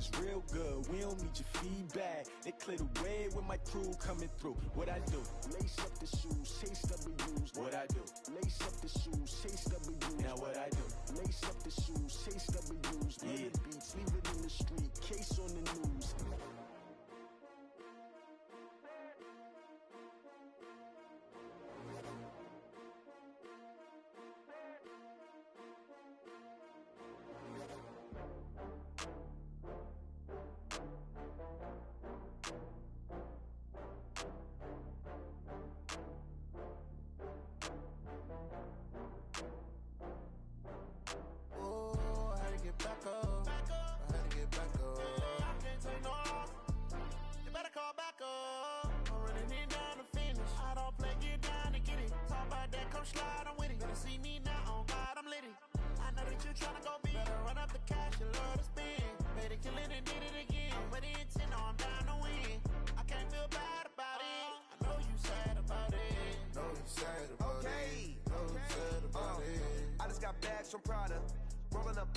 is real good. We don't need your feedback. They clear the way with my crew coming through. What I do? Lace up the shoes, chase W's. What I do? Lace up the shoes, chase W's. Now what I do? Lace up the shoes, chase W's. Yeah. The beats, leave it in the street, case on the news. From Prada, rolling up.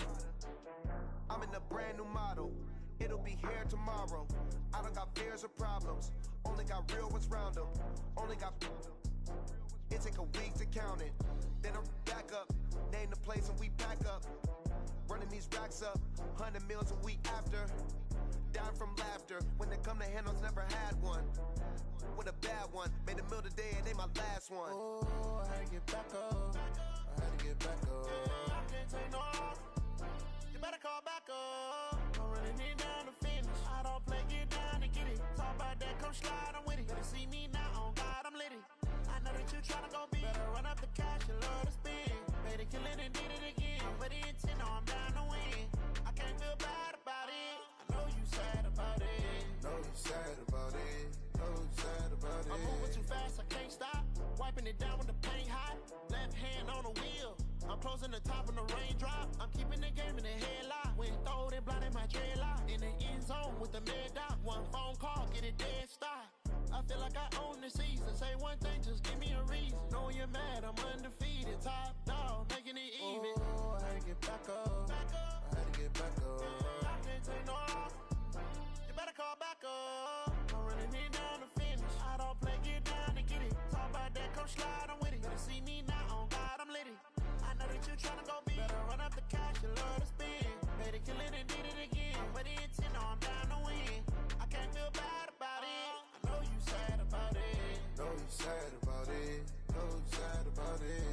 I'm in a brand new model. It'll be here tomorrow. I don't got fears or problems. Only got real ones round them. Only got. It take a week to count it. Then I'm back up. Name the place and we pack up. Running these racks up. 100 meals a week after. Down from laughter. When they come to handles, never had one. With a bad one. Made a meal today and they my last one. Oh, I had to get back up. I had to get back up. I can't take no off. You better call back up. I'm running it down to finish. I don't play, get down and get it. Talk about that, come slide, I'm with it. Better see me now, on God, I'm litty. I know that you tryna go big. Better run up the cash, you love to spin. Better kill it and did it again. But the intent, no, I'm down to win. I can't feel bad about it. I know you sad about it. Know you sad about it. Know you sad about it. I'm moving too fast, I can't stop. Wiping it down when the paint hot. Left hand on the wheel. I'm closing the top when the raindrop. I'm keeping the game in the headlock. When throw it, blinding my dreadlock. In the end zone with the mad dot. One phone call, get it dead stop. I feel like I own the season. Say one thing, just give me a reason. Know you're mad, I'm undefeated. Top dog, making it even. Oh, I had to get back up. I had to get back up. I can't take no off. You better call back up. I'm running it down to finish. I don't play, get down and get it. Talk about that, come slide, I'm with it. Better see me now, on God, I'm litty. I know that you tryna go big. Better run up the cash, you love to spin. Better kill it and did it again. But the intent, no, I'm down to win. I can't feel bad about it. I know you sad about it. Know you sad about it. Know you sad about it.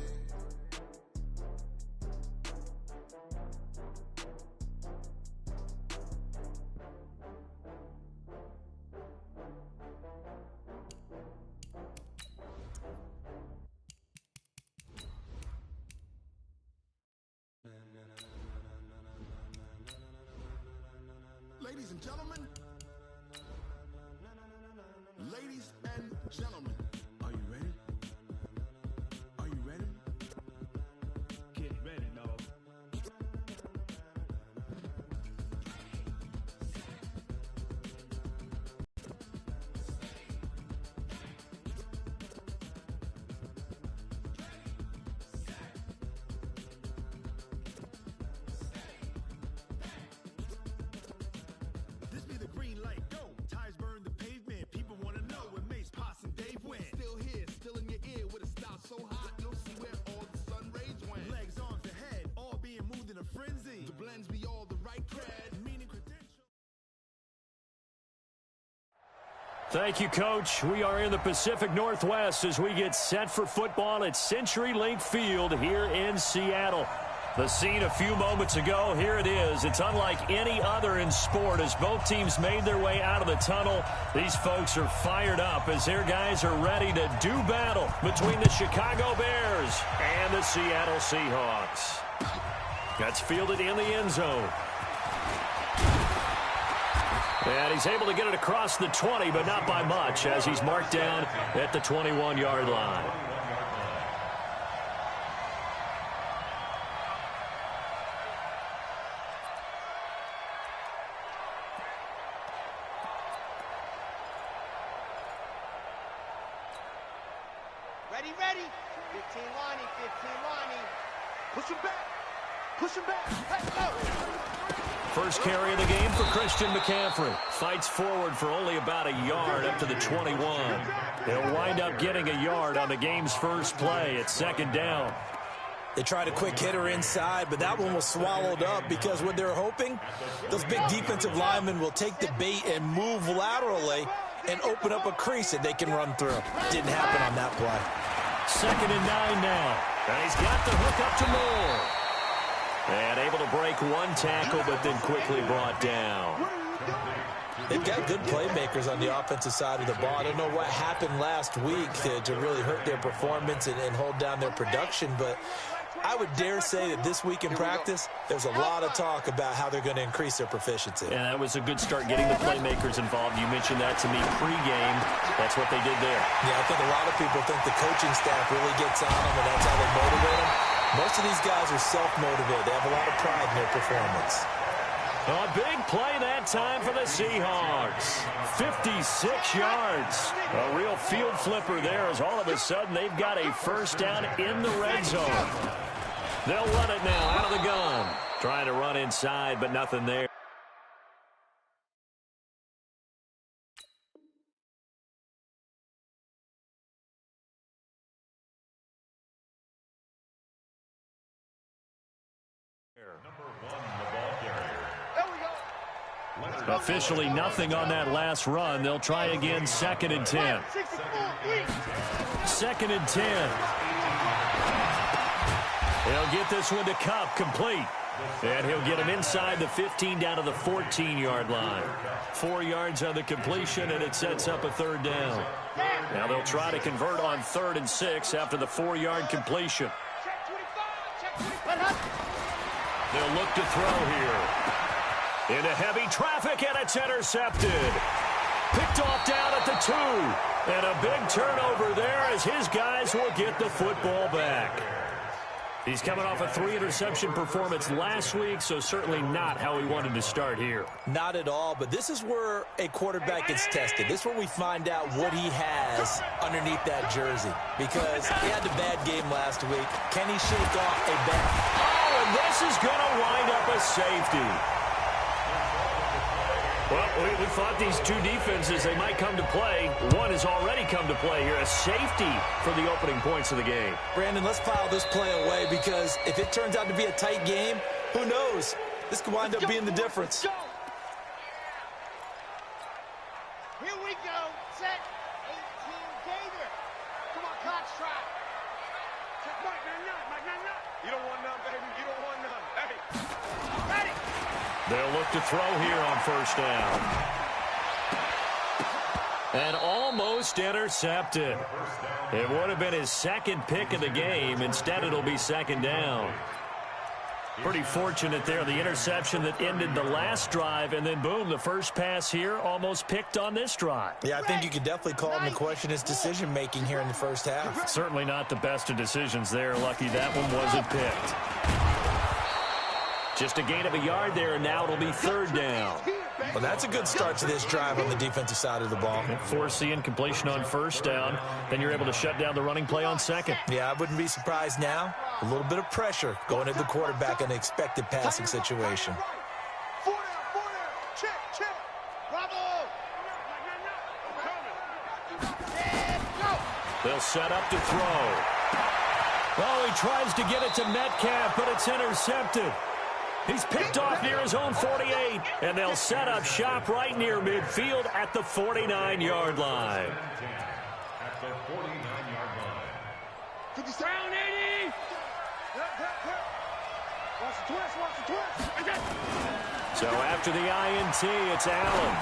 Ladies and gentlemen, ladies and gentlemen, are you ready? Are you ready? Get ready, dog. This be the green light, go. Tires burn the pavement. People want to know where Mace, Poss, and Dave went. Still here, still in your ear with a style so hot, you'll see where all the sun rays went. Legs, arms, and head, all being moved in a frenzy. The blends be all the right cred, meaning credential. Thank you, Coach. We are in the Pacific Northwest as we get set for football at CenturyLink Field here in Seattle. The scene a few moments ago, here it is. It's unlike any other in sport as both teams made their way out of the tunnel. These folks are fired up as their guys are ready to do battle between the Chicago Bears and the Seattle Seahawks. That's fielded in the end zone. And he's able to get it across the 20, but not by much as he's marked down at the 21-yard line. Ready. 15 Lonnie. Push him back. Let's go. First carry of the game for Christian McCaffrey. Fights forward for only about a yard up to the 21. He'll wind up getting a yard on the game's first play at second down. They tried a quick hitter inside, but that one was swallowed up because what they're hoping, those big defensive linemen will take the bait and move laterally and open up a crease that they can run through. Didn't happen on that play. 2nd and 9 now. And he's got the hook up to Moore. And able to break one tackle, but then quickly brought down. They've got good playmakers on the offensive side of the ball. I don't know what happened last week to really hurt their performance and hold down their production, but I would dare say that this week in practice, there's a lot of talk about how they're going to increase their proficiency. And that was a good start getting the playmakers involved. You mentioned that to me pregame. That's what they did there. Yeah, I think a lot of people think the coaching staff really gets on them, and that's how they motivate them. Most of these guys are self-motivated. They have a lot of pride in their performance. A big play that time for the Seahawks. 56 yards. A real field flipper there as all of a sudden they've got a first down in the red zone. They'll run it now out of the gun. Trying to run inside, but nothing there. Officially nothing on that last run. They'll try again, 2nd and 10. 2nd and 10. He'll get this one to Cup, complete. And he'll get him inside the 15 down to the 14-yard line. 4 yards on the completion, and it sets up a 3rd down. Now they'll try to convert on 3rd and 6 after the 4-yard completion. They'll look to throw here. Into heavy traffic, and it's intercepted. Picked off down at the 2. And a big turnover there as his guys will get the football back. He's coming off a 3-interception performance last week, so certainly not how he wanted to start here. Not at all, but this is where a quarterback gets tested. This is where we find out what he has underneath that jersey. Because he had a bad game last week. Can he shake off a bad... Oh, and this is going to wind up a safety. Well, we thought these two defenses, they might come to play. One has already come to play here, a safety for the opening points of the game. Brandon, let's file this play away because if it turns out to be a tight game, who knows? This could wind up being the difference. Here we go. Set. 18 Gator. Come on, Cox, try. Mike, none. You don't want none, baby. You don't want none. Hey. Ready. They'll look to throw here on 1st down. And almost intercepted. It would have been his 2nd pick of the game. Instead, it'll be 2nd down. Pretty fortunate there. The interception that ended the last drive, and then, boom, the first pass here almost picked on this drive. Yeah, I think you could definitely call him to question his decision-making here in the first half. Certainly not the best of decisions there. Lucky that one wasn't picked. Just a gain of a yard there, and now it'll be 3rd down. Well, that's a good start to this drive on the defensive side of the ball. Force the incompletion on 1st down. Then you're able to shut down the running play on 2nd. Yeah, I wouldn't be surprised now. A little bit of pressure going at the quarterback in an expected passing situation. 4 down. Check. Bravo. They'll set up to throw. Oh, he tries to get it to Metcalf, but it's intercepted. He's picked off near his own 48, and they'll set up shop right near midfield at the 49-yard line. Round 80. Watch the twist. So after the INT, it's Allen.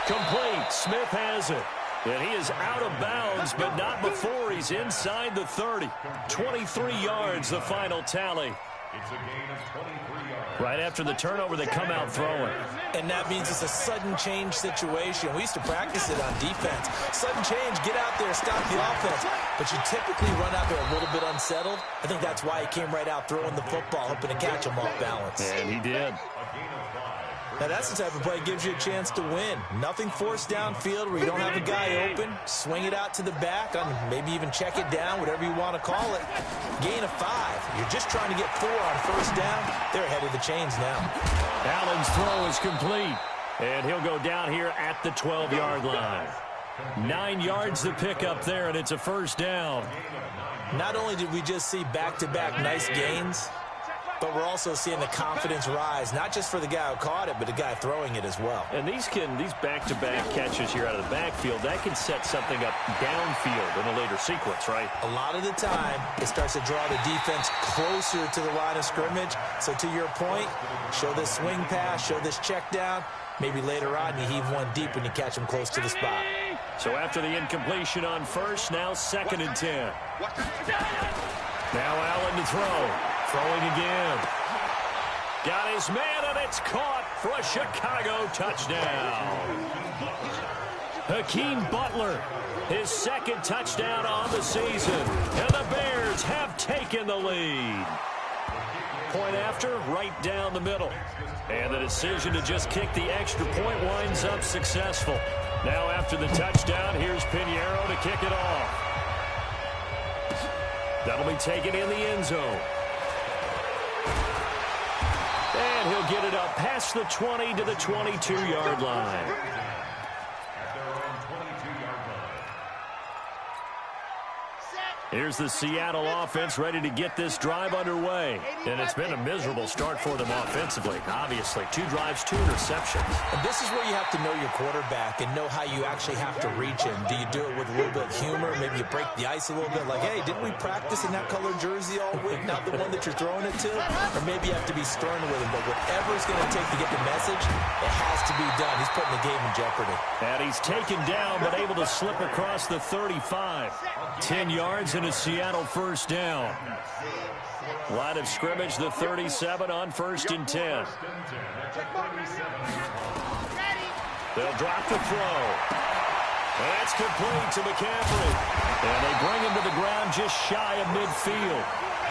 Complete. Smith has it. And he is out of bounds, but not before he's inside the 30. 23 yards, the final tally. It's a gain of 23 yards. Right after the turnover, they come out throwing. And that means it's a sudden change situation. We used to practice it on defense. Sudden change, get out there, stop the offense. But you typically run out there a little bit unsettled. I think that's why he came right out throwing the football, hoping to catch him off balance. And he did. A gain of 5. Now, that's the type of play that gives you a chance to win. Nothing forced downfield where you don't have a guy open. Swing it out to the back, maybe even check it down, whatever you want to call it. Gain of 5. You're just trying to get 4 on first down. They're ahead of the chains now. Allen's throw is complete, and he'll go down here at the 12-yard line. 9 yards to pick up there, and it's a first down. Not only did we just see back-to-back nice gains, but we're also seeing the confidence rise, not just for the guy who caught it, but the guy throwing it as well. And these back-to-back catches here out of the backfield, that can set something up downfield in a later sequence, right? A lot of the time, it starts to draw the defense closer to the line of scrimmage. So to your point, show this swing pass, show this check down. Maybe later on you heave one deep when you catch him close to the spot. So after the incompletion on first, now 2nd and 10. Now Allen to throw. Throwing again. Got his man, and it's caught for a Chicago touchdown. Hakeem Butler, his 2nd touchdown on the season. And the Bears have taken the lead. Point after, right down the middle. And the decision to just kick the extra point winds up successful. Now after the touchdown, here's Pinheiro to kick it off. That'll be taken in the end zone. And he'll get it up past the 20 to the 22-yard line. Here's the Seattle offense ready to get this drive underway. And it's been a miserable start for them offensively. Obviously, 2 drives, 2 interceptions. And this is where you have to know your quarterback and know how you actually have to reach him. Do you do it with a little bit of humor? Maybe you break the ice a little bit like, hey, didn't we practice in that color jersey all week? Not the one that you're throwing it to? Or maybe you have to be stern with him. But whatever it's going to take to get the message, it has to be done. He's putting the game in jeopardy. And he's taken down but able to slip across the 35. 10 yards and a Seattle first down. Line of scrimmage, the 37 on 1st and 10. They'll drop the throw. And that's complete to McCaffrey. And they bring him to the ground just shy of midfield.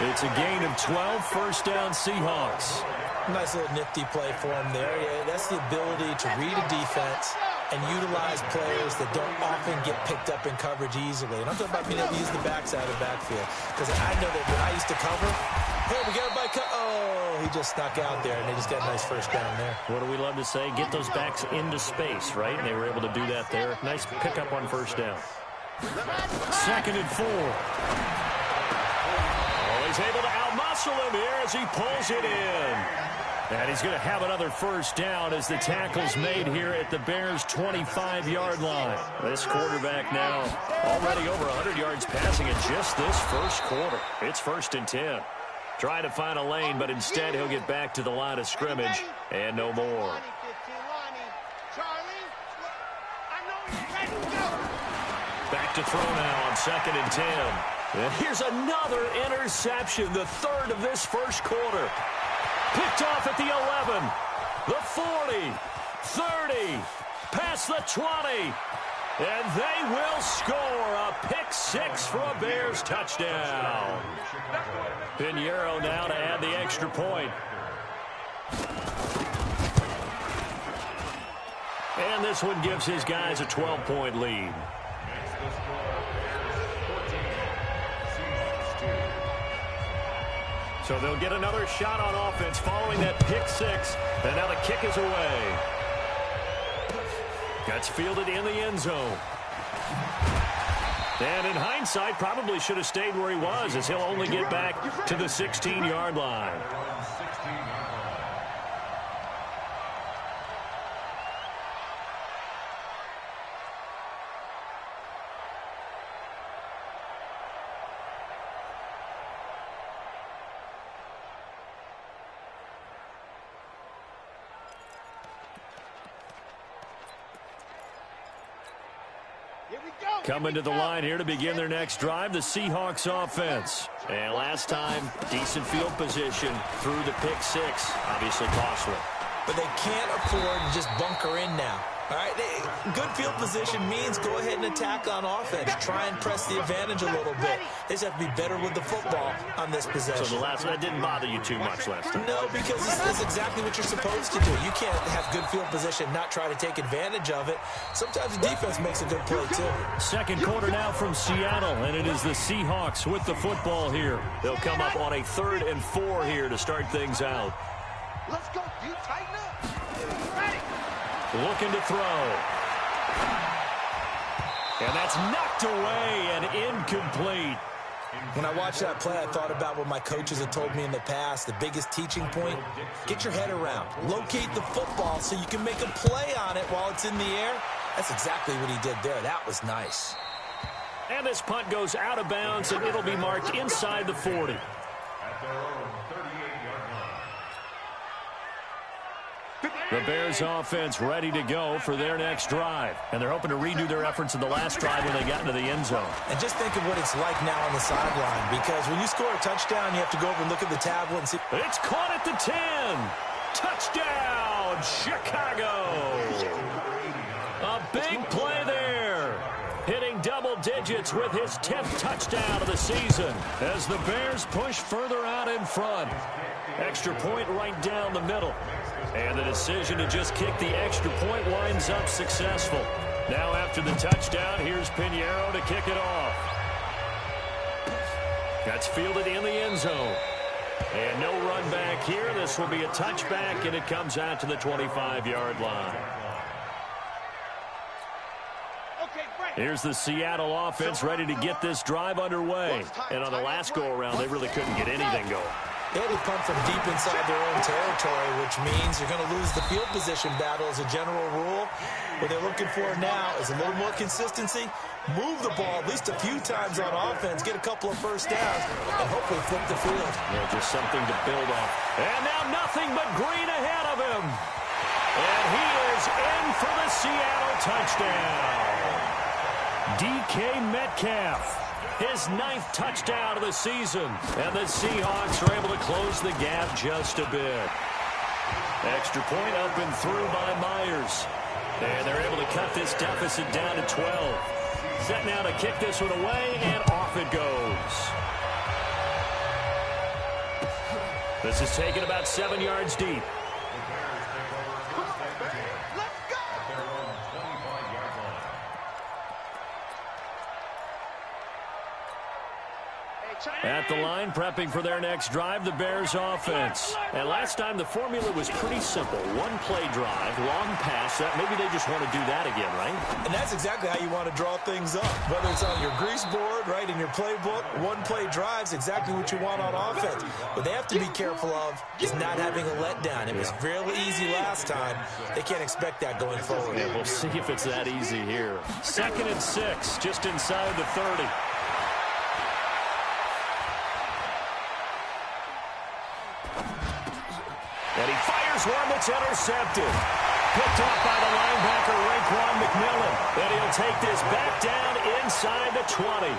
It's a gain of 12, first down Seahawks. Nice little nifty play for him there. Yeah, that's the ability to read a defense and utilize players that don't often get picked up in coverage easily. And I'm talking about being able to use the backside of the backfield. Because I know that when I used to cover, hey, we got everybody oh, he just snuck out there, and they just got a nice first down there. What do we love to say? Get those backs into space, right? And they were able to do that there. Nice pickup on first down. 2nd and 4. Oh, he's able to outmuscle him here as he pulls it in. And he's going to have another first down as the tackle's made here at the Bears' 25-yard line. This quarterback now already over 100 yards passing in just this first quarter. It's 1st and 10. Trying to find a lane, but instead he'll get back to the line of scrimmage and no more. Back to throw now on 2nd and 10. And here's another interception, the 3rd of this first quarter. Picked off at the 11, the 40, 30, past the 20, and they will score a pick 6 for a Bears touchdown. Pinheiro now to add the extra point. And this one gives his guys a 12-point lead. So they'll get another shot on offense following that pick 6. And now the kick is away. Gets fielded in the end zone. And in hindsight, probably should have stayed where he was, as he'll only get back to the 16-yard line. Coming to the line here to begin their next drive, the Seahawks offense. And last time, decent field position through the pick 6. Obviously costly. But they can't afford to just bunker in now. All right, good field position means go ahead and attack on offense. Try and press the advantage a little bit. They just have to be better with the football on this possession. So the last one, that didn't bother you too much last time? No, because this is exactly what you're supposed to do. You can't have good field position, not try to take advantage of it. Sometimes the defense makes a good play, too. Second quarter now from Seattle, and it is the Seahawks with the football here. They'll come up on a 3rd and 4 here to start things out. Let's go. You tighten up. Ready. Looking to throw. And that's knocked away and incomplete. When I watched that play, I thought about what my coaches had told me in the past. The biggest teaching point, get your head around. Locate the football so you can make a play on it while it's in the air. That's exactly what he did there. That was nice. And this punt goes out of bounds, and it'll be marked inside the 40. The Bears offense ready to go for their next drive. And they're hoping to redo their efforts in the last drive when they got into the end zone. And just think of what it's like now on the sideline, because when you score a touchdown, you have to go over and look at the tablet and see. It's caught at the 10. Touchdown, Chicago. A big play there. Hitting double digits with his 10th touchdown of the season as the Bears push further out in front. Extra point right down the middle. And the decision to just kick the extra point winds up successful. Now after the touchdown, here's Pinheiro to kick it off. That's fielded in the end zone. And no run back here. This will be a touchback, and it comes out to the 25-yard line. Here's the Seattle offense ready to get this drive underway. And on the last go-around, they really couldn't get anything going. They had to punt from deep inside their own territory, which means you're going to lose the field position battle as a general rule. What they're looking for now is a little more consistency, move the ball at least a few times on offense, get a couple of first downs, and hopefully flip the field. Yeah, just something to build on. And now nothing but green ahead of him. And he is in for the Seattle touchdown. DK Metcalf. His 9th touchdown of the season. And the Seahawks are able to close the gap just a bit. Extra point up and through by Myers. And they're able to cut this deficit down to 12. Set now to kick this one away, and off it goes. This is taken about 7 yards deep. At the line, prepping for their next drive, the Bears offense. And last time, the formula was pretty simple. One-play drive, long pass. That maybe they just want to do that again, right? And that's exactly how you want to draw things up. Whether it's on your grease board, right, in your playbook, one-play drive's exactly what you want on offense. What they have to be careful of is not having a letdown. It was fairly easy last time. They can't expect that going forward. Yeah, we'll see if it's that easy here. 2nd and 6, just inside the 30. And he fires one that's intercepted. Picked up by the linebacker, Raekwon McMillan. And he'll take this back down inside the 20.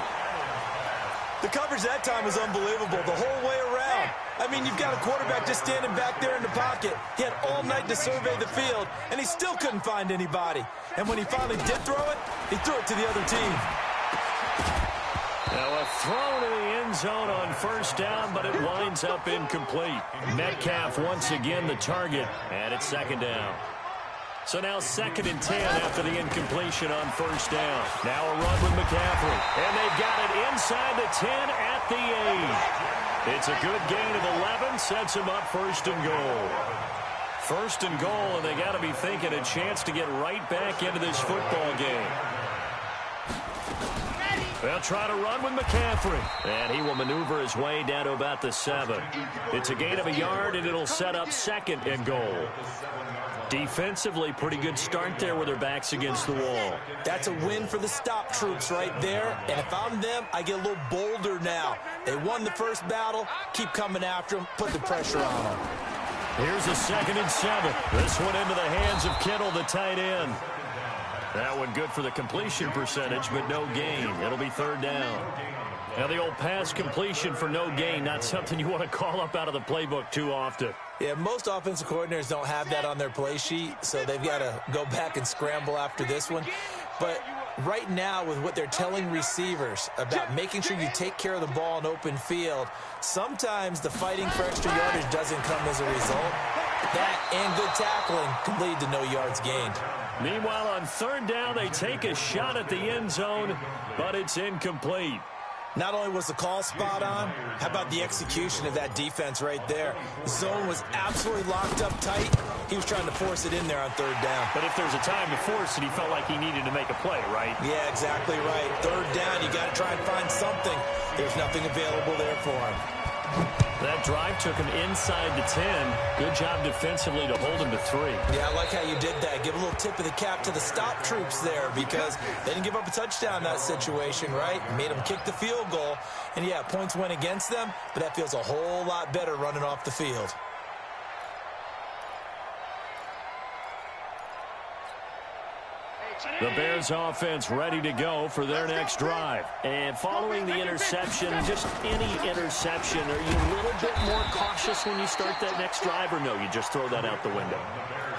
The coverage that time was unbelievable the whole way around. I mean, you've got a quarterback just standing back there in the pocket. He had all night to survey the field, and he still couldn't find anybody. And when he finally did throw it, he threw it to the other team. Now a throw to the end zone on first down, but it winds up incomplete. Metcalf once again the target, and it's 2nd down. So now 2nd and 10 after the incompletion on first down. Now a run with McCaffrey, and they've got it inside the 10 at the 8. It's a good gain of 11, sets them up 1st and goal. 1st and goal, and they got to be thinking a chance to get right back into this football game. They'll try to run with McCaffrey. And he will maneuver his way down to about the 7. It's a gain of a yard, and it'll set up 2nd and goal. Defensively, pretty good start there with their backs against the wall. That's a win for the stop troops right there. And if I'm them, I get a little bolder now. They won the first battle. Keep coming after them. Put the pressure on them. Here's a 2nd and 7. This one into the hands of Kittle, the tight end. That one good for the completion percentage, but no gain. It'll be 3rd down. Now the old pass completion for no gain, not something you want to call up out of the playbook too often. Yeah, most offensive coordinators don't have that on their play sheet, so they've got to go back and scramble after this one. But right now, with what they're telling receivers about making sure you take care of the ball in open field, sometimes the fighting for extra yardage doesn't come as a result. That and good tackling can lead to no yards gained. Meanwhile, on third down, they take a shot at the end zone, but it's incomplete. Not only was the call spot on, how about the execution of that defense right there? The zone was absolutely locked up tight. He was trying to force it in there on third down. But if there's a time to force it, he felt like he needed to make a play, right? Yeah, exactly right. Third down, you got to try and find something. There's nothing available there for him. That drive took him inside the 10. Good job defensively to hold him to 3. Yeah, I like how you did that. Give a little tip of the cap to the stop troops there because they didn't give up a touchdown in that situation, right? Made them kick the field goal. And, yeah, points went against them, but that feels a whole lot better running off the field. The Bears offense ready to go for their next drive. And following the interception, just any interception, are you a little bit more cautious when you start that next drive, or no, you just throw that out the window?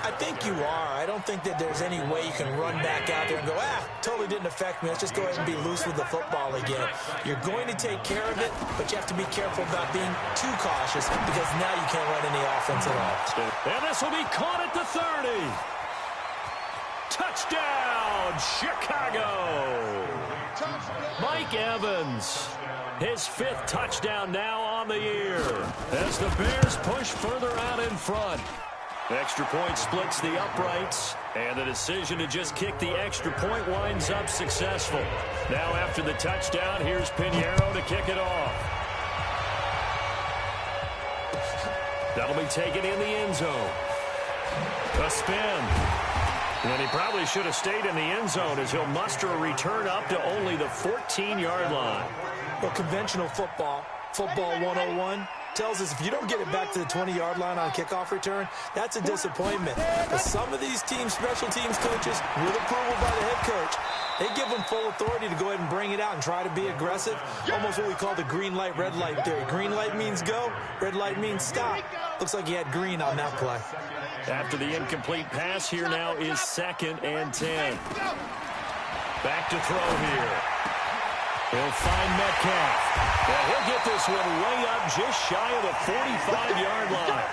I think you are. I don't think that there's any way you can run back out there and go, totally didn't affect me. Let's just go ahead and be loose with the football again. You're going to take care of it, but you have to be careful about being too cautious because now you can't run any offense at all. And this will be caught at the 30. Touchdown, Chicago! Mike Evans, his 5th touchdown now on the year as the Bears push further out in front. Extra point splits the uprights, and the decision to just kick the extra point winds up successful. Now after the touchdown, here's Pinheiro to kick it off. That'll be taken in the end zone. A spin. And he probably should have stayed in the end zone as he'll muster a return up to only the 14-yard line. Well, conventional football 101, tells us if you don't get it back to the 20-yard line on a kickoff return, that's a disappointment. But some of these teams, special teams coaches, with approval by the head coach, they give them full authority to go ahead and bring it out and try to be aggressive. Almost what we call the green light, red light theory. Green light means go, red light means stop. Looks like he had green on that play. After the incomplete pass, here now is 2nd and 10. Back to throw here. He'll find Metcalf. And he'll get this one way up just shy of the 45-yard line.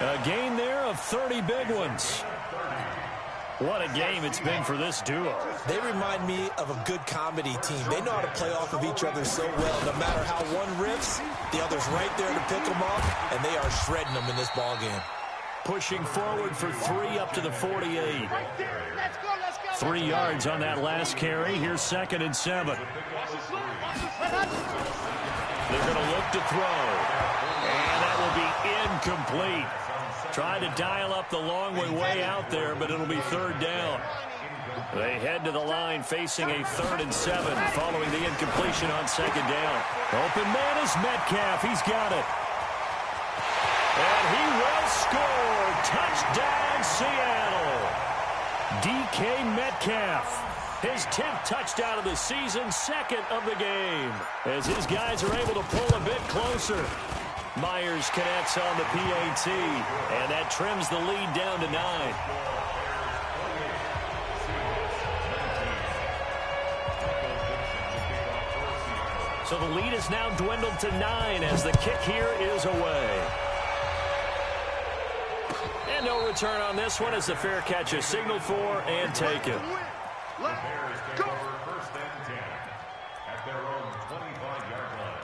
A gain there of 30 big ones. What a game it's been for this duo. They remind me of a good comedy team. They know how to play off of each other so well. No matter how one riffs, the other's right there to pick them up, and they are shredding them in this ball game. Pushing forward for 3 up to the 48. 3 yards on that last carry. Here's 2nd and 7. They're going to look to throw. And that will be incomplete. Tried to dial up the long way out there, but it'll be 3rd down. They head to the line facing a 3rd and 7 following the incompletion on 2nd down. Open man is Metcalf. He's got it. And he will score. Touchdown, Seattle. DK Metcalf. His 10th touchdown of the season, 2nd of the game. As his guys are able to pull a bit closer. Myers connects on the PAT, and that trims the lead down to 9. So the lead is now dwindled to 9 as the kick here is away. And no return on this one as the fair catch is signaled for and taken. Bears take over 1st and 10 at their own 25-yard line.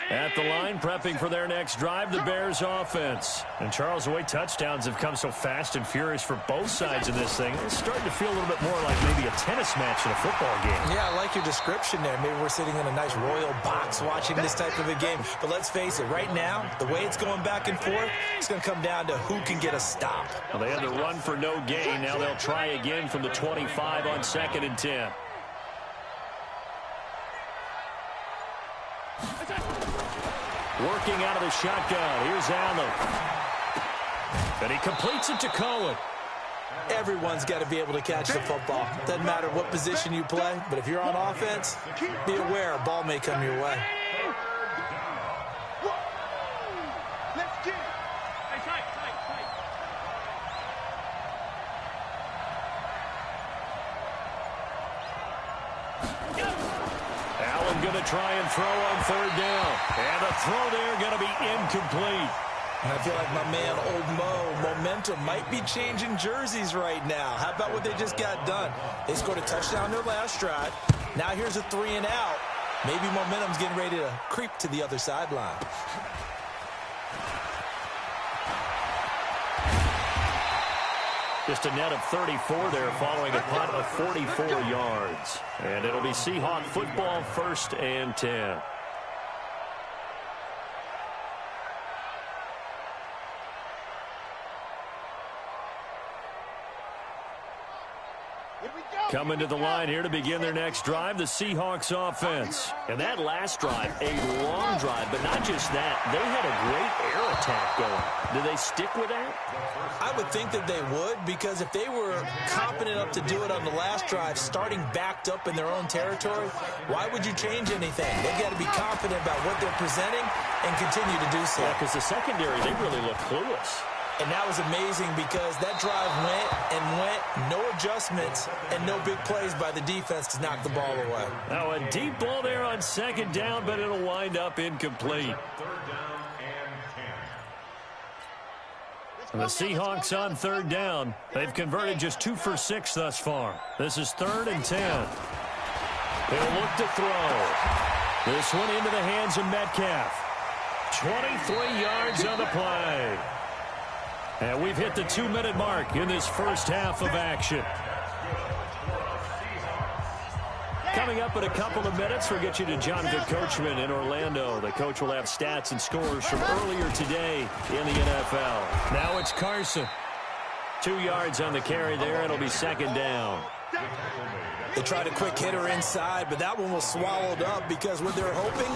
At the line, prepping for their next drive, the Bears offense. And Charles, the way touchdowns have come so fast and furious for both sides of this thing, it's starting to feel a little bit more like maybe a tennis match in a football game. Yeah, I like your description there. Maybe we're sitting in a nice royal box watching this type of a game. But let's face it, right now, the way it's going back and forth, it's going to come down to who can get a stop. Well, they had to run for no gain. Now they'll try again from the 25 on 2nd and 10. Working out of the shotgun. Here's Allen. And he completes it to Cohen. Everyone's got to be able to catch the football. Doesn't matter what position you play, but if you're on offense, be aware a ball may come your way. Let's get it. Allen going to try and throw on third down. And the throw there going to be incomplete. I feel like my man, Old Mo, momentum might be changing jerseys right now. How about what they just got done? They scored a touchdown their last drive. Now here's a 3 and out. Maybe momentum's getting ready to creep to the other sideline. Just a net of 34 there following a punt of 44 yards. And it'll be Seahawk football, 1st and 10. Coming to the line here to begin their next drive, the Seahawks offense. And that last drive, a long drive, but not just that. They had a great air attack going. Do they stick with that? I would think that they would, because if they were competent enough to do it on the last drive, starting backed up in their own territory, why would you change anything? They've got to be confident about what they're presenting and continue to do so. Yeah, because the secondary, they really look clueless. And that was amazing because that drive went, no adjustments, and no big plays by the defense to knock the ball away. Now a deep ball there on 2nd down, but it'll wind up incomplete. And the Seahawks on 3rd down. They've converted just 2 for 6 thus far. This is 3rd and 10. They'll look to throw. This one into the hands of Metcalf. 23 yards on the play. And we've hit the 2-minute mark in this first half of action. Coming up in a couple of minutes, we'll get you to Jonathan Coachman in Orlando. The coach will have stats and scores from earlier today in the NFL. Now it's Carson. 2 yards on the carry there. It'll be 2nd down. They tried a quick hitter inside, but that one was swallowed up because what they're hoping,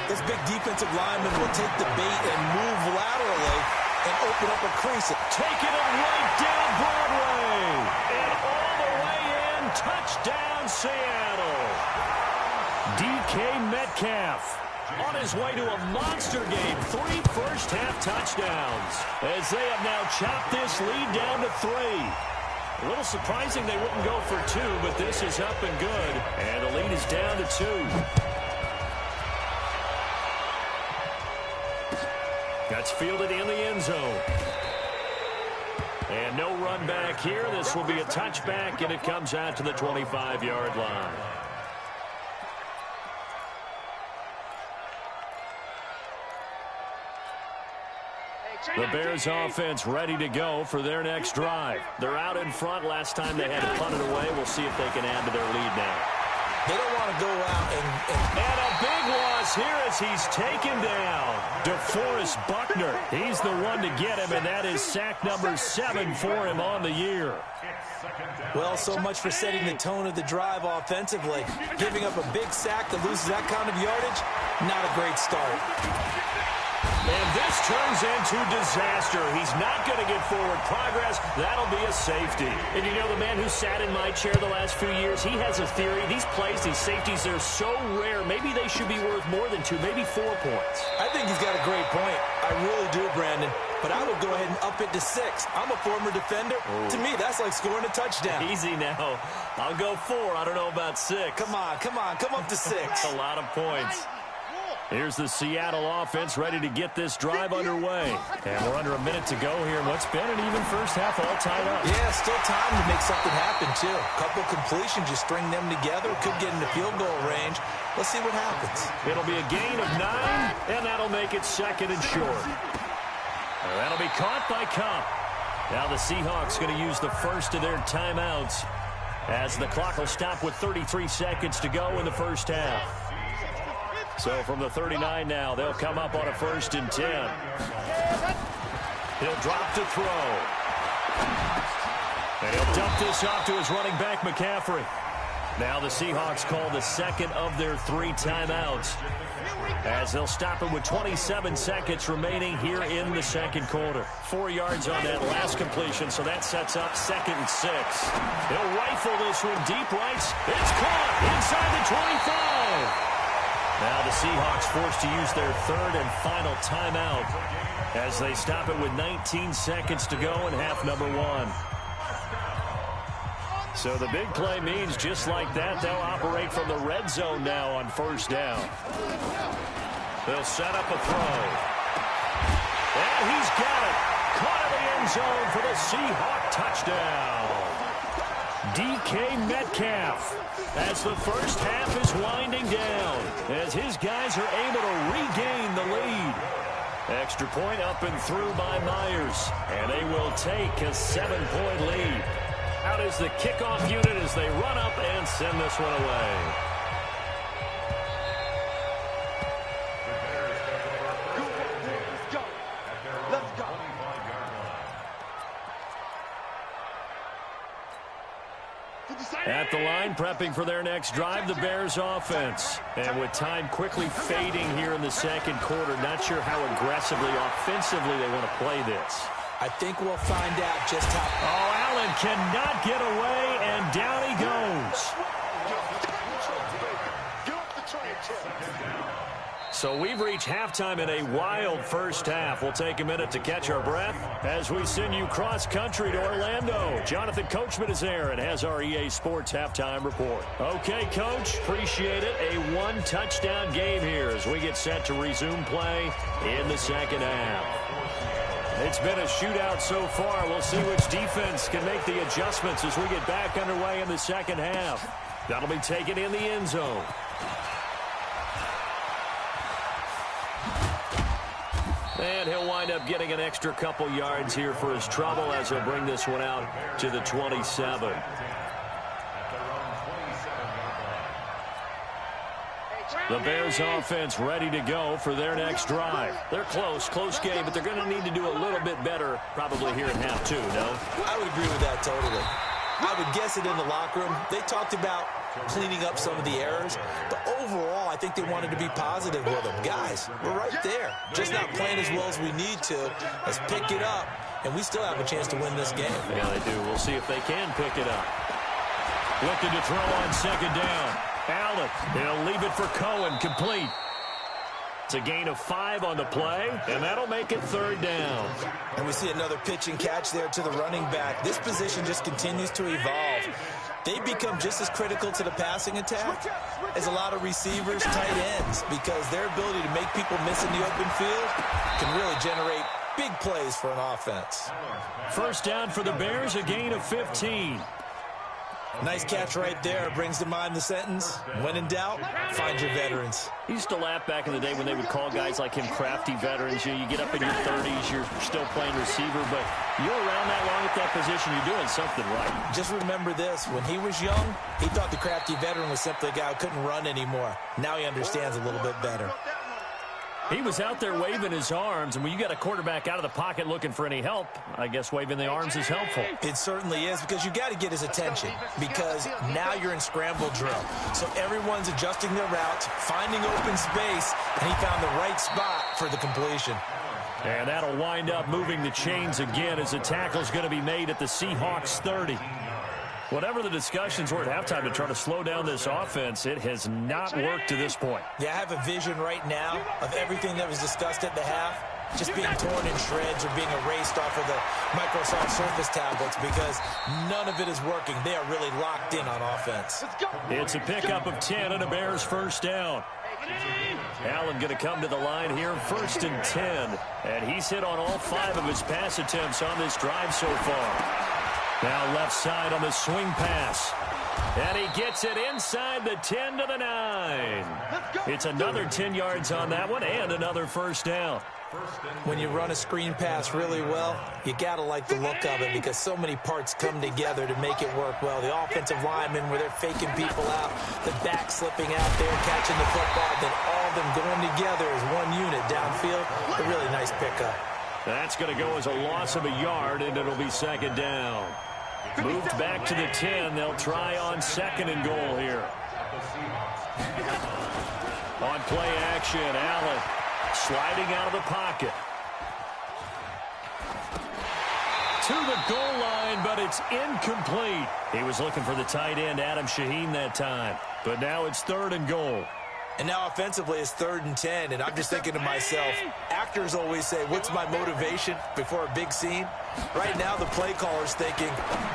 this big defensive lineman will take the bait and move laterally and open up a crease. Taking it right down Broadway. And all the way in, touchdown Seattle. DK Metcalf on his way to a monster game. 3 first-half touchdowns as they have now chopped this lead down to 3. A little surprising they wouldn't go for 2, but this is up and good. And the lead is down to 2. That's fielded in the end zone. And no run back here. This will be a touchback, and it comes out to the 25-yard line. The Bears offense ready to go for their next drive. They're out in front. Last time they had to punt it away. We'll see if they can add to their lead now. They don't want to go out and a big loss here as he's taken down. DeForest Buckner. He's the one to get him, and that is sack number 7 for him on the year. Well, so much for setting the tone of the drive offensively. Giving up a big sack that loses that kind of yardage, not a great start. And this turns into disaster. He's not going to get forward progress. That'll be a safety. And you know, the man who sat in my chair the last few years, he has a theory. These plays, these safeties, they're so rare. Maybe they should be worth more than 2, maybe 4 points. I think he's got a great point. I really do, Brandon. But I would go ahead and up it to 6. I'm a former defender. Oh. To me, that's like scoring a touchdown. Easy now. I'll go 4. I don't know about 6. Come on. Come up to 6. A lot of points. Here's the Seattle offense ready to get this drive underway. And we're under a minute to go here in what's been an even first half, all tied up. Yeah, still time to make something happen, too. A couple completions, you string them together, could get into field goal range. Let's see what happens. It'll be a gain of 9, and that'll make it 2nd and short. And that'll be caught by Kupp. Now the Seahawks going to use the first of their timeouts as the clock will stop with 33 seconds to go in the first half. So from the 39 now, they'll come up on a 1st and 10. He'll drop to throw. And he'll dump this off to his running back, McCaffrey. Now the Seahawks call the second of their 3 timeouts, as they'll stop it with 27 seconds remaining here in the second quarter. 4 yards on that last completion, so that sets up 2nd and 6. He'll rifle this one deep right. It's caught inside the 25. Now the Seahawks forced to use their 3rd and final timeout as they stop it with 19 seconds to go in half number 1. So the big play means just like that, they'll operate from the red zone now on 1st down. They'll set up a throw. And he's got it. Caught in the end zone for the Seahawk touchdown. DK Metcalf, as the first half is winding down, as his guys are able to regain the lead. Extra point up and through by Myers, and they will take a 7-point lead. Out is the kickoff unit as they run up and send this one away. Let's go. Let's go. At the line, prepping for their next drive, the Bears offense. And with time quickly fading here in the second quarter, not sure how aggressively, offensively they want to play this. I think we'll find out just how. Oh, Allen cannot get away, and down he goes. So we've reached halftime in a wild first half. We'll take a minute to catch our breath as we send you cross-country to Orlando. Jonathan Coachman is there and has our EA Sports halftime report. Okay, Coach, appreciate it. A 1-touchdown game here as we get set to resume play in the second half. It's been a shootout so far. We'll see which defense can make the adjustments as we get back underway in the second half. That'll be taken in the end zone. And he'll wind up getting an extra couple yards here for his trouble as he'll bring this one out to the 27. The Bears offense ready to go for their next drive. They're close game, but they're going to need to do a little bit better probably here in half 2, no? I would agree with that totally. I would guess it in the locker room. They talked about cleaning up some of the errors, but overall, I think they wanted to be positive with them. Guys, we're right there. Just not playing as well as we need to. Let's pick it up, and we still have a chance to win this game. Yeah, they do. We'll see if they can pick it up. Looking to throw on 2nd down. Allen, he'll leave it for Cohen, complete. It's a gain of 5 on the play, and that'll make it 3rd down. And we see another pitch and catch there to the running back. This position just continues to evolve. They become just as critical to the passing attack as a lot of receivers, tight ends, because their ability to make people miss in the open field can really generate big plays for an offense. 1st down for the Bears, a gain of 15. Nice catch right there. Brings to mind the sentence, when in doubt, find your veterans. He used to laugh back in the day when they would call guys like him crafty veterans. You get up in your 30s, you're still playing receiver, but you're around that long at that position, you're doing something right. Just remember this. When he was young, he thought the crafty veteran was simply a guy who couldn't run anymore. Now he understands a little bit better. He was out there waving his arms, and when you got a quarterback out of the pocket looking for any help, I guess waving the arms is helpful. It certainly is, because you got to get his attention, because now you're in scramble drill. So everyone's adjusting their routes, finding open space, and he found the right spot for the completion. And that'll wind up moving the chains again as the tackle's going to be made at the Seahawks 30. Whatever the discussions were at halftime to try to slow down this offense, it has not worked to this point. Yeah, I have a vision right now of everything that was discussed at the half just being torn in shreds or being erased off of the Microsoft Surface tablets, because none of it is working. They are really locked in on offense. It's a pickup of 10 and a Bears 1st down. Allen going to come to the line here, 1st and 10. And he's hit on all 5 of his pass attempts on this drive so far. Now left side on the swing pass. And he gets it inside the 10 to the 9. It's another 10 yards on that one and another 1st down. When you run a screen pass really well, you got to like the look of it, because so many parts come together to make it work well. The offensive linemen, where they're faking people out, the back slipping out there, catching the football, then all of them going together as one unit downfield. A really nice pickup. That's going to go as a loss of a yard, and it'll be 2nd down. Moved back to the 10. They'll try on 2nd and goal here. On play action, Allen sliding out of the pocket. To the goal line, but it's incomplete. He was looking for the tight end, Adam Shaheen, that time. But now it's 3rd and goal. And now offensively it's 3rd and 10, and I'm just thinking to myself, actors always say, what's my motivation before a big scene? Right now the play caller's thinking,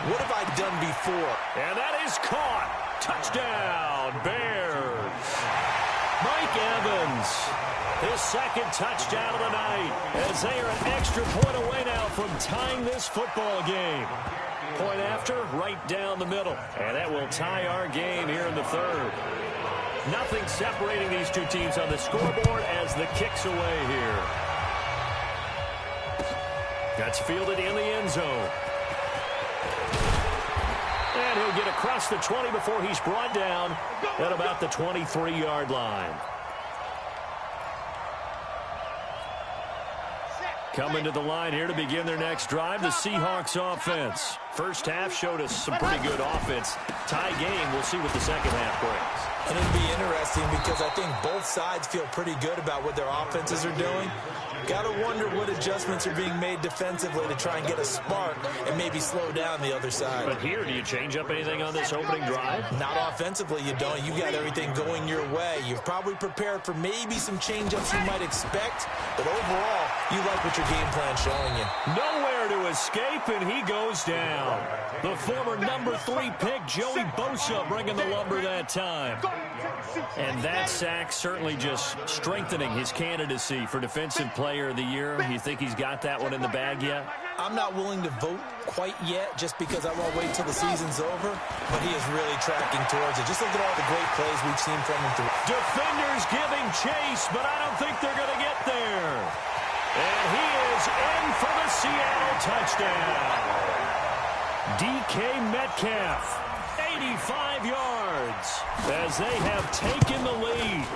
what have I done before? And that is caught. Touchdown, Bears. Mike Evans, his 2nd touchdown of the night, as they are an extra point away now from tying this football game. Point after, right down the middle. And that will tie our game here in the 3rd. Nothing separating these two teams on the scoreboard as the kick's away here. That's fielded in the end zone. And he'll get across the 20 before he's brought down at about the 23-yard line. Coming to the line here to begin their next drive, the Seahawks offense. First half showed us some pretty good offense. Tie game, we'll see what the second half brings. And it'll be interesting because I think both sides feel pretty good about what their offenses are doing. Got to wonder what adjustments are being made defensively to try and get a spark and maybe slow down the other side. But here, do you change up anything on this opening drive? Not offensively, you don't. You got everything going your way. You've probably prepared for maybe some change-ups you might expect, but overall, you like what your game plan's showing you. Nowhere to escape, and he goes down. The former number 3 pick, Joey Bosa, bringing the lumber that time. And that sack certainly just strengthening his candidacy for Defensive Player of the Year. You think he's got that one in the bag yet? I'm not willing to vote quite yet just because I won't wait until the season's over, but he is really tracking towards it. Just look at all the great plays we've seen from him through. Defenders giving chase, but I don't think they're going to get there. And he is in for the Seattle touchdown. DK Metcalf, 85 yards as they have taken the lead.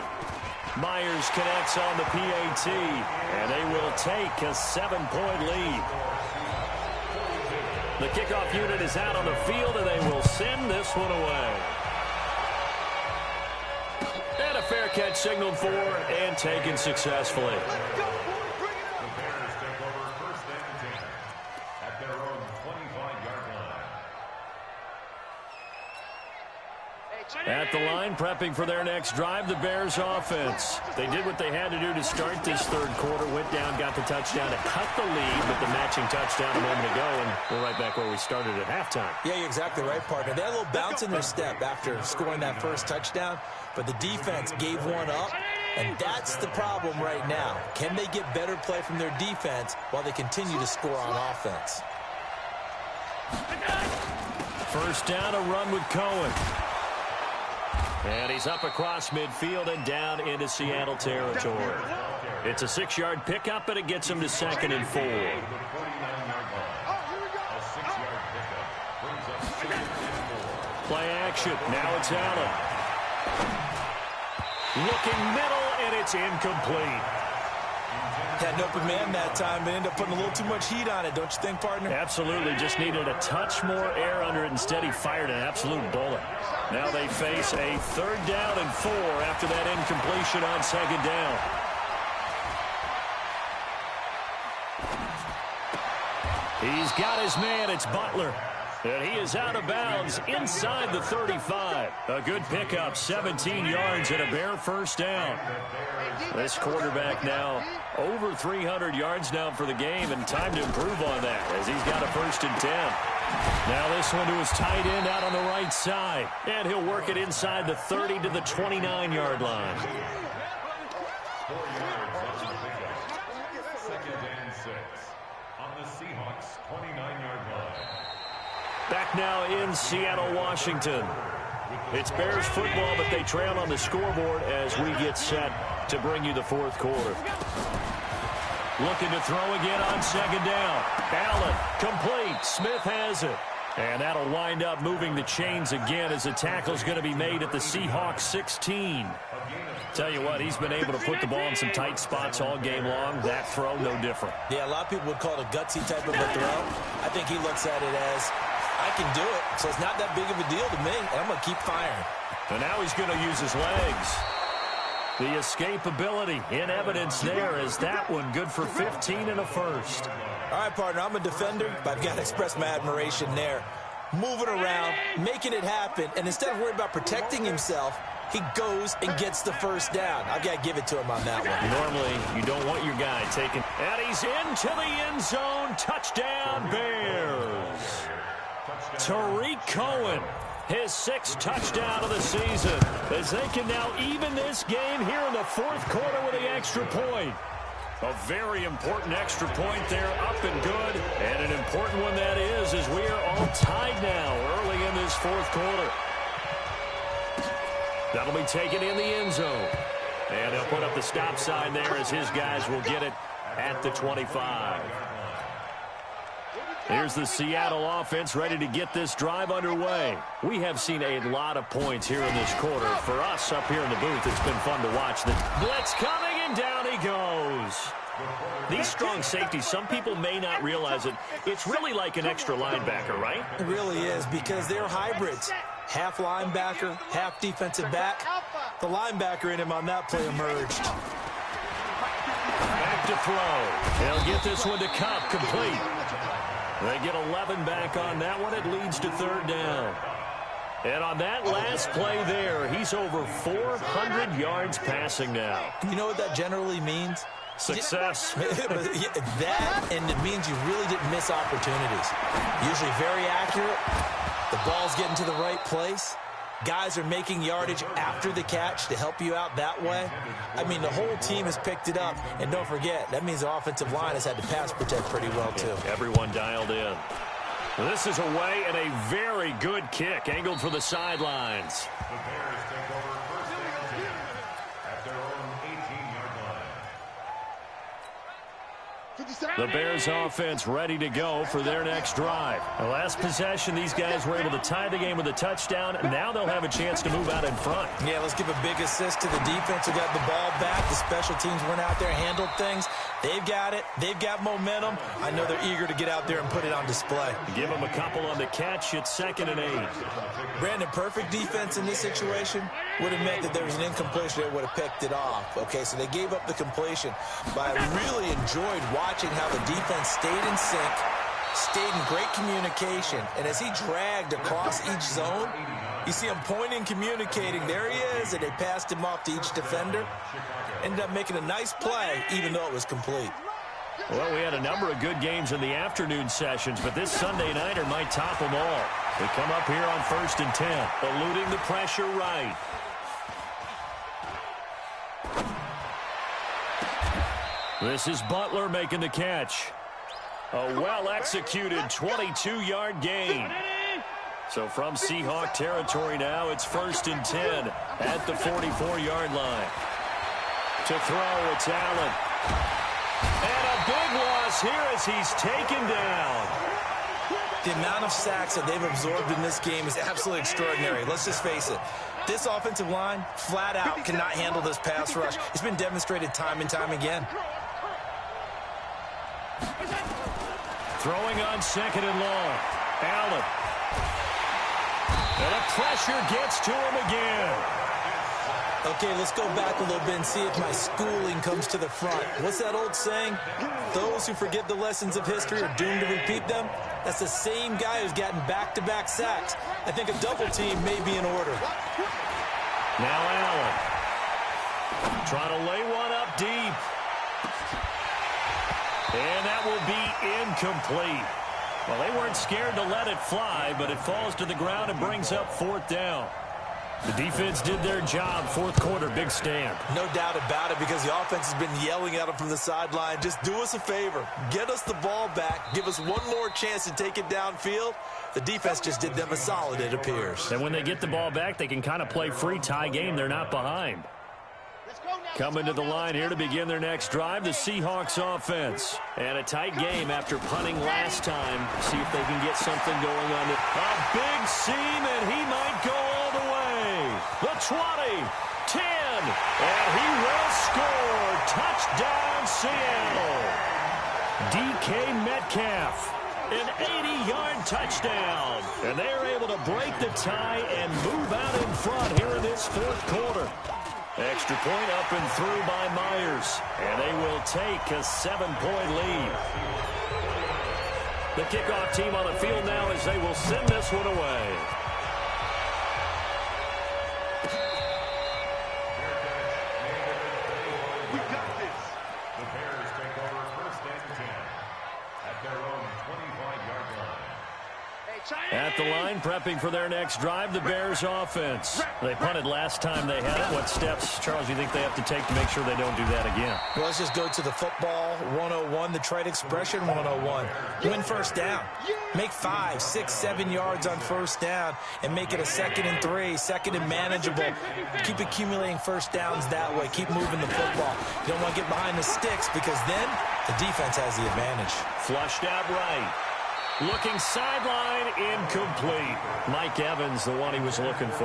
Myers connects on the PAT, and they will take a 7-point lead. The kickoff unit is out on the field, and they will send this one away. And a fair catch signaled for and taken successfully. At the line, prepping for their next drive, the Bears offense. They did what they had to do to start this 3rd quarter, went down, got the touchdown to cut the lead with the matching touchdown a moment ago, and we're right back where we started at halftime. Yeah, you're exactly right, partner. They had a little bounce in their step after scoring that first touchdown, but the defense gave one up, and that's the problem right now. Can they get better play from their defense while they continue to score on offense? First down, a run with Cohen. And he's up across midfield and down into Seattle territory. It's a 6-yard pickup, and it gets him to 2nd and 4. Play action. Now it's Allen. Looking middle, and it's incomplete. Had an open man that time, but ended up putting a little too much heat on it, don't you think, partner? Absolutely. Just needed a touch more air under it. Instead, he fired an absolute bullet. Now they face a 3rd down and 4 after that incompletion on 2nd down. He's got his man. It's Butler. And he is out of bounds inside the 35. A good pickup, 17 yards and a Bear first down. This quarterback now over 300 yards now for the game, and time to improve on that as he's got a 1st and 10. Now this one to his tight end out on the right side, and he'll work it inside the 30 to the 29-yard line. 2nd and 6 on the Seahawks 29-yard line. Back now in Seattle, Washington. It's Bears football, but they trail on the scoreboard as we get set to bring you the 4th quarter. Looking to throw again on 2nd down. Allen, complete. Smith has it. And that'll wind up moving the chains again as the tackle's going to be made at the Seahawks 16. Tell you what, he's been able to put the ball in some tight spots all game long. That throw, no different. Yeah, a lot of people would call it a gutsy type of a throw. I think he looks at it as I can do it, so it's not that big of a deal to me, and I'm going to keep firing. And now he's going to use his legs. The escapability in evidence there as that one good for 15 and a first. All right, partner, I'm a defender, but I've got to express my admiration there. Moving around, making it happen, and instead of worrying about protecting himself, he goes and gets the first down. I've got to give it to him on that one. Normally, you don't want your guy taking. And he's into the end zone. Touchdown, Bears. Tariq Cohen, his 6th touchdown of the season, as they can now even this game here in the 4th quarter with the extra point. A very important extra point there, up and good. And an important one that is, as we are all tied now early in this 4th quarter. That'll be taken in the end zone. And he'll put up the stop sign there as his guys will get it at the 25. Here's the Seattle offense ready to get this drive underway. We have seen a lot of points here in this quarter. For us up here in the booth, it's been fun to watch. The blitz coming, and down he goes. These strong safeties, some people may not realize it. It's really like an extra linebacker, right? It really is, because they're hybrids. Half linebacker, half defensive back. The linebacker in him on that play emerged. Back to throw. They'll get this one to Cup, complete. They get 11 back on that one. It leads to 3rd down. And on that last play there, he's over 400 yards passing now. You know what that generally means? Success. That, and it means you really didn't miss opportunities. Usually very accurate. The ball's getting to the right place. Guys are making yardage after the catch to help you out that way. I mean, the whole team has picked it up. And don't forget, that means the offensive line has had to pass protect pretty well, too. Everyone dialed in. This is away, and a very good kick angled for the sidelines. The Bears take over first and 10 at their own 18-yard line. The Bears offense ready to go for their next drive. The last possession, these guys were able to tie the game with a touchdown. Now they'll have a chance to move out in front. Yeah, let's give a big assist to the defense who got the ball back. The special teams went out there, handled things. They've got it. They've got momentum. I know they're eager to get out there and put it on display. Give them a couple on the catch. It's 2nd and 8. Brandon, perfect defense in this situation would have meant that there was an incompletion that would have picked it off. Okay, so they gave up the completion. But I really enjoyed watching how the defense stayed in sync, stayed in great communication. And as he dragged across each zone, you see him pointing, communicating. There he is, and they passed him off to each defender. Ended up making a nice play, even though it was complete. Well, we had a number of good games in the afternoon sessions, but this Sunday nighter might top them all. They come up here on 1st and 10, eluding the pressure right. This is Butler making the catch. A well-executed 22-yard gain. So from Seahawk territory now, it's 1st and 10 at the 44-yard line. To throw, it's Allen. And a big loss here as he's taken down. The amount of sacks that they've absorbed in this game is absolutely extraordinary. Let's just face it. This offensive line, flat out, cannot handle this pass rush. It's been demonstrated time and time again. Throwing on 2nd and long. Allen. And the pressure gets to him again. Okay, let's go back a little bit and see if my schooling comes to the front. What's that old saying? Those who forget the lessons of history are doomed to repeat them. That's the same guy who's gotten back-to-back sacks. I think a double team may be in order. Now Allen. Trying to lay one up deep. And that will be incomplete. Well, they weren't scared to let it fly, but it falls to the ground and brings up 4th down. The defense did their job. 4th quarter, big stand. No doubt about it, because the offense has been yelling at them from the sideline. Just do us a favor. Get us the ball back. Give us one more chance to take it downfield. The defense just did them a solid, it appears. And when they get the ball back, they can kind of play free tie game. They're not behind. Coming to the line here to begin their next drive, the Seahawks offense. And a tight game after punting last time. See if they can get something going on it. A big seam, and he might go all the way. The 20, 10, and he will score. Touchdown, Seattle. DK Metcalf An 80-yard touchdown. And they're able to break the tie and move out in front here in this fourth quarter. Extra point up and through by Myers. And they will take a 7-point lead. The kickoff team on the field now as they will send this one away. We got this. The Bears take over 1st and 10 at their own 25-yard line. At the line, prepping for their next drive, the Bears offense. They punted last time they had it. What steps, Charles, do you think they have to take to make sure they don't do that again? Well, let's just go to the football 101, the trade expression 101. Win first down. Make 5, 6, 7 yards on first down and make it a 2nd and 3, 2nd and manageable. Keep accumulating first downs that way. Keep moving the football. You don't want to get behind the sticks because then the defense has the advantage. Flushed out right. Looking sideline, incomplete. Mike Evans, the one he was looking for.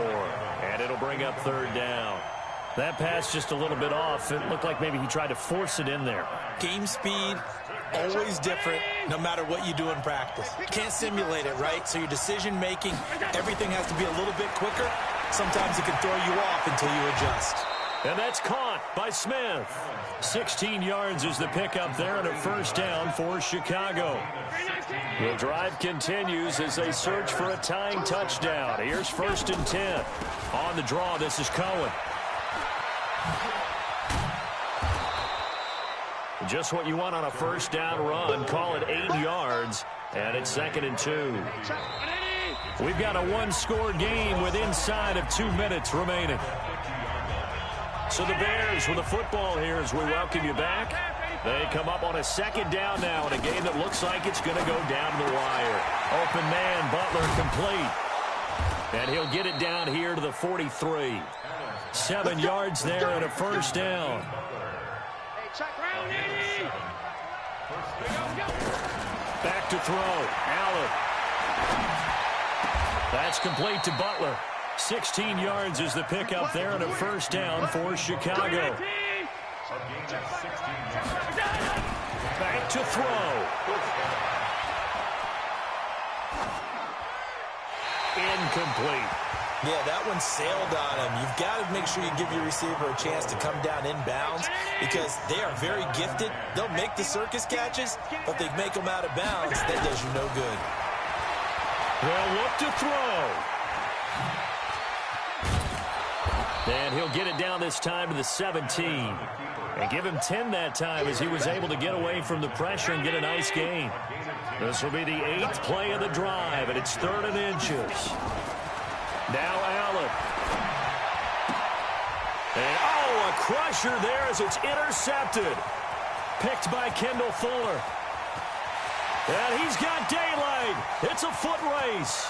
And it'll bring up 3rd down. That pass just a little bit off. It looked like maybe he tried to force it in there. Game speed, always different, no matter what you do in practice. Can't simulate it, right? So your decision-making, everything has to be a little bit quicker. Sometimes it can throw you off until you adjust. And that's caught by Smith. 16 yards is the pickup there and a 1st down for Chicago. The drive continues as they search for a tying touchdown. Here's 1st and 10. On the draw, this is Cohen. Just what you want on a 1st down run. Call it 8 yards, and it's 2nd and 2. We've got a one-score game with inside of 2 minutes remaining. So the Bears with the football here as we welcome you back. They come up on a 2nd down now in a game that looks like it's going to go down the wire. Open man, Butler complete. And he'll get it down here to the 43. 7 yards there and a 1st down. Back to throw. Allen. That's complete to Butler. 16 yards is the pickup there and a 1st down for Chicago. Back to throw. Incomplete. Yeah, that one sailed on him. You've got to make sure you give your receiver a chance to come down inbounds because they are very gifted. They'll make the circus catches, but if they make them out of bounds, that does you no good. They'll look to throw. And he'll get it down this time to the 17. And give him 10 that time as he was able to get away from the pressure and get a nice gain. This will be the 8th play of the drive, and it's 3rd and inches. Now Allen. And, a crusher there as it's intercepted. Picked by Kendall Fuller. And he's got daylight. It's a foot race.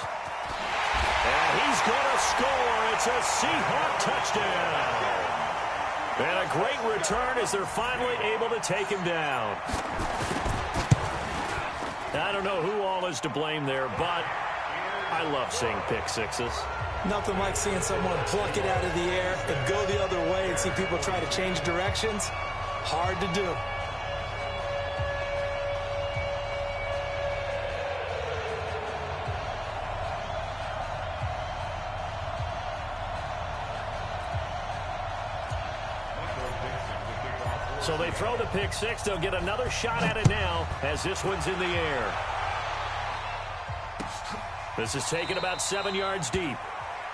And he's going to score. It's a Seahawk touchdown. And a great return as they're finally able to take him down. I don't know who all is to blame there, but I love seeing pick sixes. Nothing like seeing someone pluck it out of the air and go the other way and see people try to change directions. Hard to do. So they throw the pick six. They'll get another shot at it now as this one's in the air. This is taken about 7 yards deep.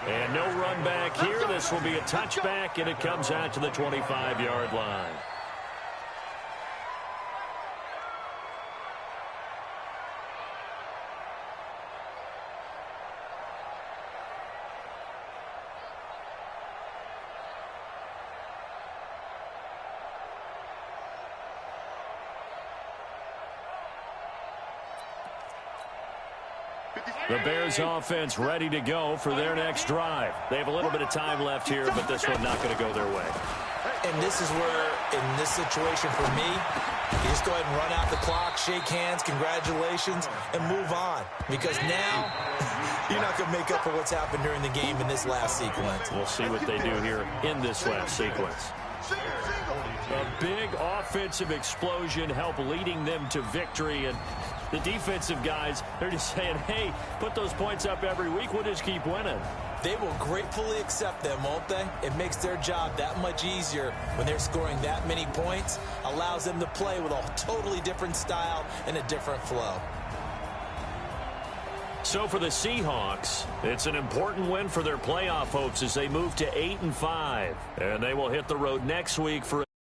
And no run back here. This will be a touchback, and it comes out to the 25-yard line. The Bears offense ready to go for their next drive. They have a little bit of time left here, but this one not going to go their way. And this is where, in this situation for me, you just go ahead and run out the clock, shake hands, congratulations, and move on. Because now, you're not going to make up for what's happened during the game in this last sequence. We'll see what they do here in this last sequence. A big offensive explosion helped leading them to victory, and The defensive guys, they're just saying, hey, put those points up every week. We'll just keep winning. They will gratefully accept them, won't they? It makes their job that much easier when they're scoring that many points. Allows them to play with a totally different style and a different flow. So for the Seahawks, it's an important win for their playoff hopes as they move to 8-5. And they will hit the road next week for